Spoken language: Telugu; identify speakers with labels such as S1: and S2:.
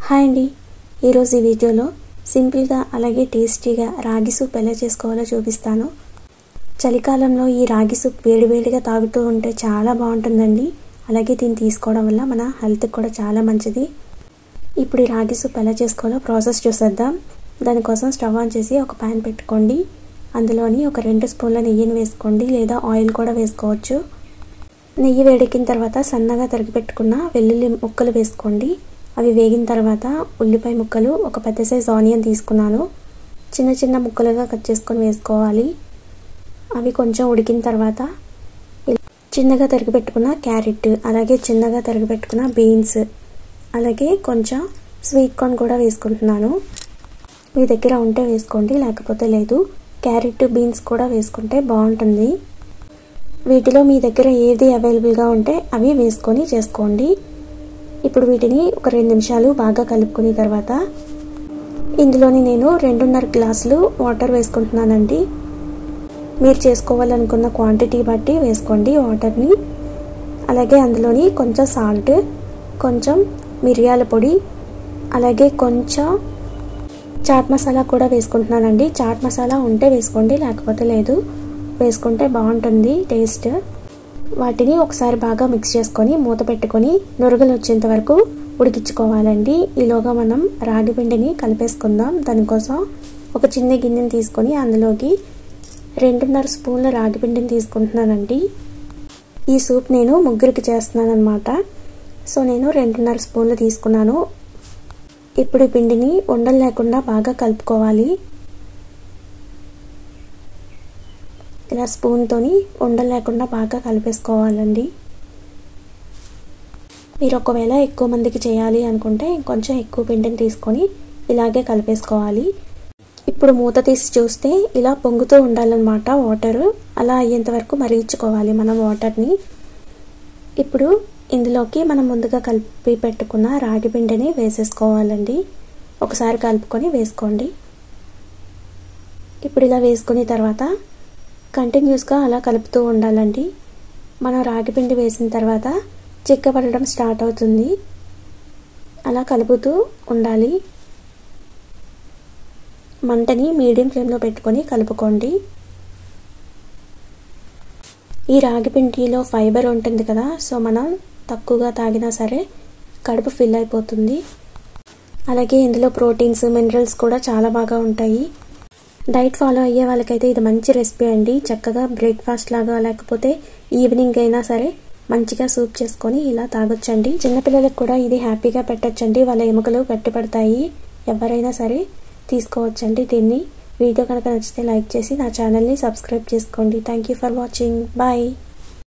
S1: హాయ్ అండి, ఈరోజు ఈ వీడియోలో సింపుల్గా అలాగే టేస్టీగా రాగి సూప్ ఎలా చేసుకోవాలో చూపిస్తాను. చలికాలంలో ఈ రాగి సూప్ వేడివేడిగా తాగుతూ ఉంటే చాలా బాగుంటుందండి. అలాగే దీన్ని తీసుకోవడం వల్ల మన హెల్త్కి కూడా చాలా మంచిది. ఇప్పుడు ఈ రాగి సూప్ ఎలా చేసుకోవాలో ప్రాసెస్ చూసేద్దాం. దానికోసం స్టవ్ ఆన్ చేసి ఒక ప్యాన్ పెట్టుకోండి. అందులోని ఒక 2 స్పూన్ల నెయ్యిని వేసుకోండి, లేదా ఆయిల్ కూడా వేసుకోవచ్చు. నెయ్యి వేడెక్కిన తర్వాత సన్నగా తరిగి పెట్టుకున్న వెల్లుల్లి ముక్కలు వేసుకోండి. అవి వేగిన తర్వాత ఉల్లిపాయ ముక్కలు, ఒక పెద్ద సైజ్ ఆనియన్ తీసుకున్నాను, చిన్న చిన్న ముక్కలుగా కట్ చేసుకొని వేసుకోవాలి. అవి కొంచెం ఉడికిన తర్వాత చిన్నగా తరిగి పెట్టుకున్న క్యారెట్, అలాగే చిన్నగా తరిగి పెట్టుకున్న బీన్స్, అలాగే కొంచెం స్వీట్ కార్న్ కూడా వేసుకుంటున్నాను. మీ దగ్గర ఉంటే వేసుకోండి, లేకపోతే లేదు. క్యారెట్, బీన్స్ కూడా వేసుకుంటే బాగుంటుంది. వీటిలో మీ దగ్గర ఏది అవైలబుల్గా ఉంటే అవి వేసుకొని చేసుకోండి. ఇప్పుడు వీటిని ఒక 2 నిమిషాలు బాగా కలుపుకున్న తర్వాత ఇందులోని నేను 2.5 గ్లాసులు వాటర్ వేసుకుంటున్నానండి. మీరు చేసుకోవాలనుకున్న క్వాంటిటీ బట్టి వేసుకోండి వాటర్ని. అలాగే అందులోని కొంచెం సాల్ట్, కొంచెం మిరియాల పొడి, అలాగే కొంచెం చాట్ మసాలా కూడా వేసుకుంటున్నానండి. చాట్ మసాలా ఉంటే వేసుకోండి, లేకపోతే లేదు. వేసుకుంటే బాగుంటుంది టేస్ట్. వాటిని ఒకసారి బాగా మిక్స్ చేసుకొని మూత పెట్టుకొని నురుగులు వచ్చేంత వరకు ఉడికించుకోవాలండి. ఈలోగా మనం రాగి పిండిని కలిపేసుకుందాం. దానికోసం ఒక చిన్న గిన్నెని తీసుకొని అందులోకి 2.5 స్పూన్ల రాగి పిండిని తీసుకుంటున్నానండి. ఈ సూప్ నేను 3కి చేస్తున్నాను అనమాట. సో నేను 2.5 స్పూన్లు తీసుకున్నాను. ఇప్పుడు ఈ పిండిని ఉండలు లేకుండా బాగా కలుపుకోవాలి. ఇలా స్పూన్తోని ఉండలు లేకుండా బాగా కలిపేసుకోవాలండి. మీరు ఒకవేళ ఎక్కువ మందికి చేయాలి అనుకుంటే ఇంకొంచెం ఎక్కువ పిండిని తీసుకొని ఇలాగే కలిపేసుకోవాలి. ఇప్పుడు మూత తీసి చూస్తే ఇలా పొంగుతూ ఉండాలన్నమాట వాటర్. అలా అయ్యేంత వరకు మరిగించుకోవాలి మనం వాటర్ని. ఇప్పుడు ఇందులోకి మనం ముందుగా కలిపి పెట్టుకున్న రాగి పిండిని వేసేసుకోవాలండి. ఒకసారి కలుపుకొని వేసుకోండి. ఇప్పుడు ఇలా వేసుకున్న తర్వాత కంటిన్యూస్గా అలా కలుపుతూ ఉండాలండి. మనం రాగి పిండి వేసిన తర్వాత చిక్కబడడం స్టార్ట్ అవుతుంది. అలా కలుపుతూ ఉండాలి. మంటని మీడియం ఫ్లేమ్లో పెట్టుకొని కలుపుకోండి. ఈ రాగి పిండిలో ఫైబర్ ఉంటుంది కదా, సో మనం తక్కువగా తాగినా సరే కడుపు ఫిల్ అయిపోతుంది. అలాగే ఇందులో ప్రోటీన్స్, మినరల్స్ కూడా చాలా బాగా ఉంటాయి. డైట్ ఫాలో అయ్యే వాళ్ళకైతే ఇది మంచి రెసిపీ అండి. చక్కగా బ్రేక్ఫాస్ట్ లాగా లేకపోతే ఈవినింగ్ అయినా సరే మంచిగా సూప్ చేసుకొని ఇలా తాగొచ్చండి. చిన్నపిల్లలకు కూడా ఇది హ్యాపీగా పెట్టొచ్చండి. వాళ్ళ ఎముకలు గట్టిపడతాయి. ఎవరైనా సరే తీసుకోవచ్చండి దీన్ని. వీడియో కనుక నచ్చితే లైక్ చేసి నా ఛానల్ని సబ్స్క్రైబ్ చేసుకోండి. Thank you for watching. Bye.